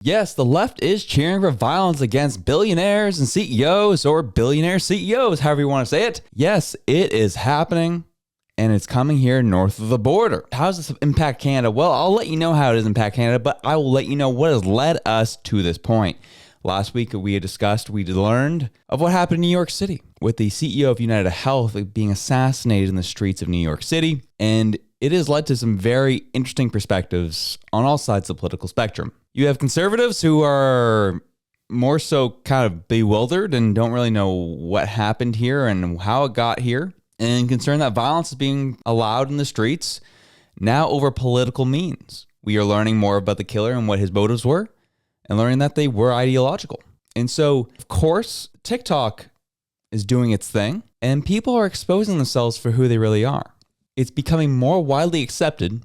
Yes, the left is cheering for violence against billionaires and CEOs, or billionaire CEOs, however you want to say it. Yes, it is happening, and it's coming here north of the border. How does this impact Canada? Well, I'll let you know how it does impact Canada, but I will let you know what has led us to this point. Last week, we learned of what happened in New York City with the CEO of United Health being assassinated in the streets of New York City, and it has led to some very interesting perspectives on all sides of the political spectrum. You have conservatives who are more so kind of bewildered and don't really know what happened here and how it got here, and concerned that violence is being allowed in the streets now over political means. We are learning more about the killer and what his motives were, and learning that they were ideological. And so, of course, TikTok is doing its thing, and people are exposing themselves for who they really are. It's becoming more widely accepted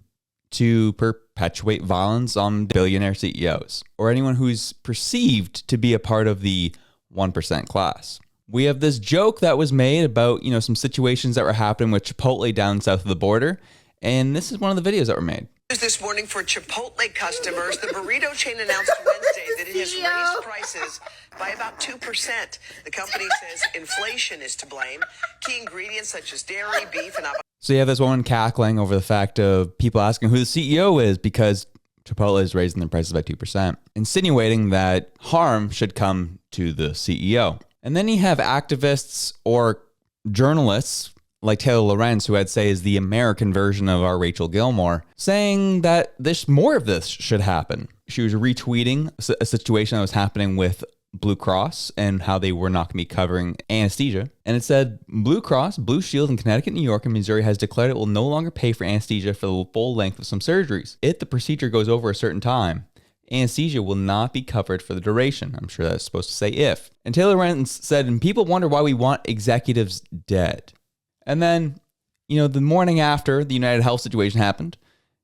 to perpetuate violence on billionaire CEOs or anyone who's perceived to be a part of the 1% class. We have this joke that was made about, some situations that were happening with Chipotle down south of the border, and this is one of the videos that were made. This morning for Chipotle customers, the burrito chain announced Wednesday that it has raised prices by about 2%. The company says inflation is to blame. Key ingredients such as dairy, beef, and avocado. So you have this woman cackling over the fact of people asking who the CEO is because Chipotle is raising their prices by 2%, insinuating that harm should come to the CEO. And then you have activists or journalists like Taylor Lorenz, who I'd say is the American version of our Rachel Gilmore, saying that more of this should happen. She was retweeting a situation that was happening with Blue Cross and how they were not going to be covering anesthesia. And it said, Blue Cross, Blue Shield in Connecticut, New York, and Missouri has declared it will no longer pay for anesthesia for the full length of some surgeries. If the procedure goes over a certain time, anesthesia will not be covered for the duration. I'm sure that's supposed to say if. And Taylor Lorenz said, and people wonder why we want executives dead. And then, the morning after the United Health situation happened,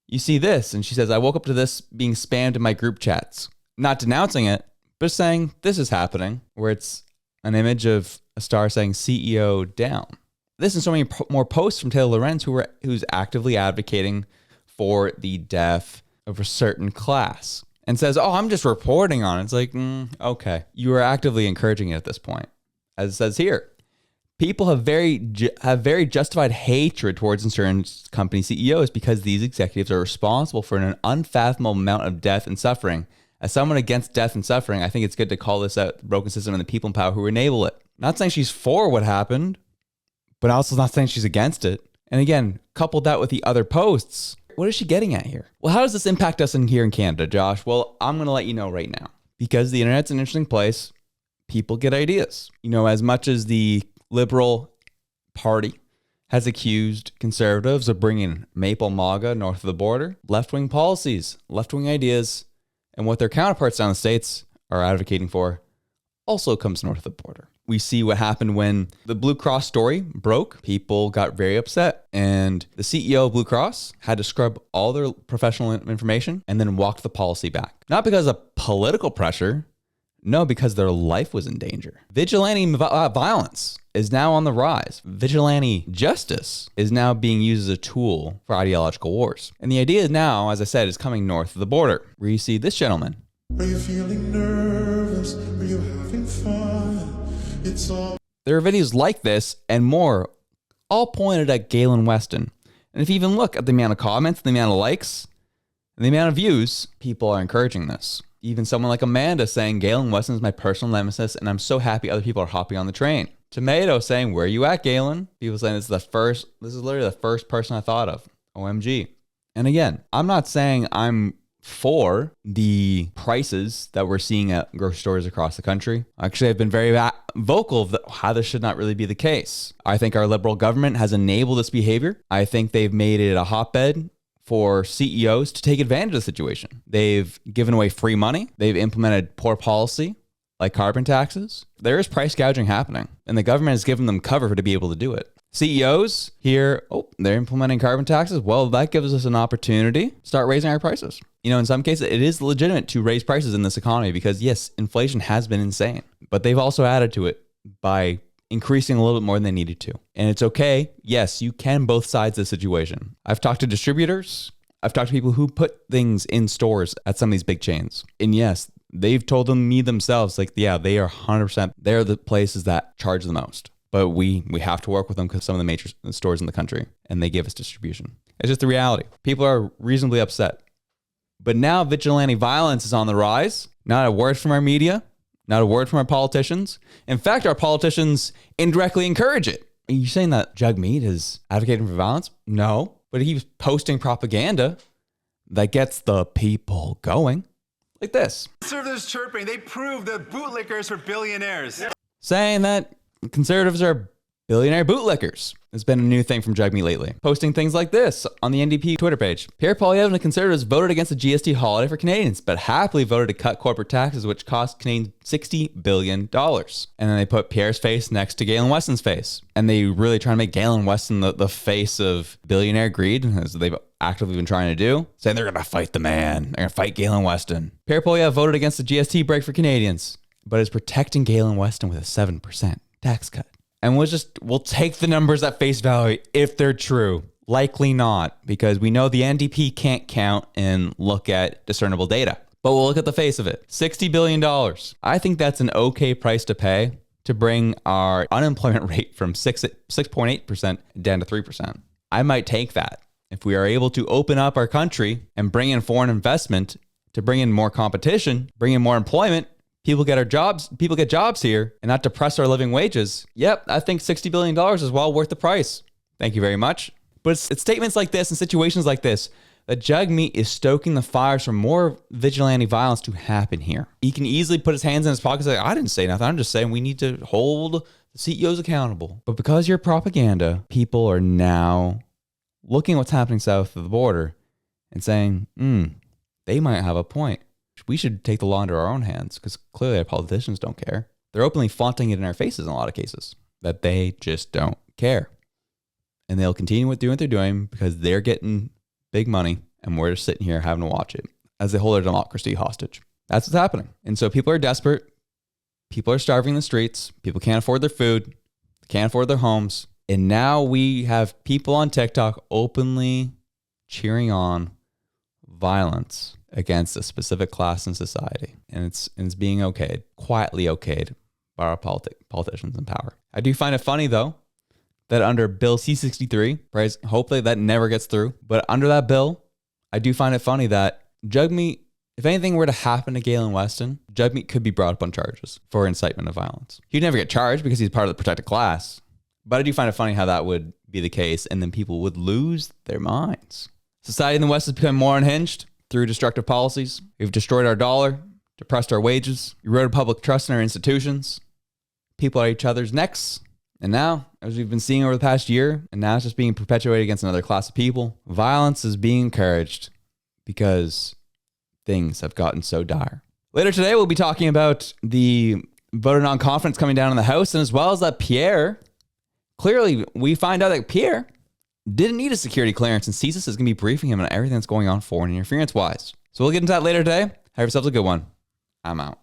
you see this, and she says, I woke up to this being spammed in my group chats. Not denouncing it, but saying this is happening, where it's an image of a star saying CEO down. This and so many more posts from Taylor Lorenz who's actively advocating for the death of a certain class and says, oh, I'm just reporting on it. It's like, okay. You are actively encouraging it at this point. As it says here, people have very justified hatred towards insurance company CEOs because these executives are responsible for an unfathomable amount of death and suffering. As someone against death and suffering, I think it's good to call this out the broken system and the people in power who enable it. Not saying she's for what happened, but also not saying she's against it. And again, coupled that with the other posts, what is she getting at here? Well, how does this impact us here in Canada, Josh? Well, I'm going to let you know right now. Because the internet's an interesting place, people get ideas. As much as the Liberal Party has accused conservatives of bringing Maple MAGA north of the border, left-wing policies, left-wing ideas, and what their counterparts down in the States are advocating for also comes north of the border. We see what happened when the Blue Cross story broke. People got very upset, and the CEO of Blue Cross had to scrub all their professional information and then walk the policy back. Not because of political pressure, no, because their life was in danger. Vigilante violence is now on the rise. Vigilante justice is now being used as a tool for ideological wars. And the idea now, as I said, is coming north of the border, where you see this gentleman. Are you feeling nervous? Are you having fun? There are videos like this and more, all pointed at Galen Weston. And if you even look at the amount of comments, the amount of likes, and the amount of views, people are encouraging this. Even someone like Amanda saying, Galen Weston is my personal nemesis, and I'm so happy other people are hopping on the train. Tomato saying, where are you at, Galen? People saying this is literally the first person I thought of. OMG. And again, I'm not saying I'm for the prices that we're seeing at grocery stores across the country. Actually, I've been very vocal of how this should not really be the case. I think our Liberal government has enabled this behavior. I think they've made it a hotbed for CEOs to take advantage of the situation. They've given away free money. They've implemented poor policy like carbon taxes. There is price gouging happening, and the government has given them cover to be able to do it. CEOs here, they're implementing carbon taxes. Well, that gives us an opportunity to start raising our prices. In some cases, it is legitimate to raise prices in this economy because, yes, inflation has been insane, but they've also added to it by increasing a little bit more than they needed to. And it's okay. Yes, you can both sides of the situation. I've talked to distributors. I've talked to people who put things in stores at some of these big chains. And yes, They've told me themselves, like, yeah, they are 100%. They're the places that charge the most. But we have to work with them because some of the major stores in the country, and they give us distribution. It's just the reality. People are reasonably upset. But now vigilante violence is on the rise. Not a word from our media, not a word from our politicians. In fact, our politicians indirectly encourage it. Are you saying that Jagmeet is advocating for violence? No, but he's posting propaganda that gets the people going. Like this. Conservatives chirping, they prove that bootlickers are billionaires. Saying that conservatives are billionaire bootlickers. It's been a new thing from Jagmeet lately. Posting things like this on the NDP Twitter page. Pierre Poilievre and the Conservatives voted against the GST holiday for Canadians, but happily voted to cut corporate taxes, which cost Canadians $60 billion. And then they put Pierre's face next to Galen Weston's face. And they really try to make Galen Weston the face of billionaire greed, as they've actively been trying to do, saying they're going to fight the man. They're going to fight Galen Weston. Pierre Poilievre voted against the GST break for Canadians, but is protecting Galen Weston with a 7% tax cut. And we'll take the numbers at face value if they're true. Likely not, because we know the NDP can't count and look at discernible data. But we'll look at the face of it. $60 billion. I think that's an okay price to pay to bring our unemployment rate from 6.8% down to 3%. I might take that. If we are able to open up our country and bring in foreign investment to bring in more competition, bring in more employment, people get jobs here and not depress our living wages. Yep, I think $60 billion is well worth the price. Thank you very much. But it's statements like this and situations like this that Jagmeet is stoking the fires for more vigilante violence to happen here. He can easily put his hands in his pockets and say, I didn't say nothing. I'm just saying we need to hold the CEOs accountable. But because you're propaganda, people are now looking at what's happening south of the border and saying, they might have a point. We should take the law into our own hands, because clearly our politicians don't care. They're openly flaunting it in our faces in a lot of cases, that they just don't care. And they'll continue with doing what they're doing because they're getting big money and we're just sitting here having to watch it as they hold our democracy hostage. That's what's happening. And so people are desperate. People are starving in the streets. People can't afford their food. Can't afford their homes. And now we have people on TikTok openly cheering on violence against a specific class in society. And it's being okayed, quietly okayed by our politicians in power. I do find it funny, though, that under Bill C-63, right, hopefully that never gets through, but under that bill, I do find it funny that Jagmeet, if anything were to happen to Galen Weston, Jagmeet could be brought up on charges for incitement of violence. He'd never get charged because he's part of the protected class. But I do find it funny how that would be the case, and then people would lose their minds. Society in the West has become more unhinged through destructive policies. We've destroyed our dollar, depressed our wages, eroded public trust in our institutions. People are at each other's necks. And now, as we've been seeing over the past year, and now it's just being perpetuated against another class of people, violence is being encouraged because things have gotten so dire. Later today, we'll be talking about the vote of non-confidence coming down in the House, and as well as that Pierre, clearly we find out that Pierre didn't need a security clearance, and CSIS is going to be briefing him on everything that's going on foreign interference-wise. So we'll get into that later today. Have yourselves a good one. I'm out.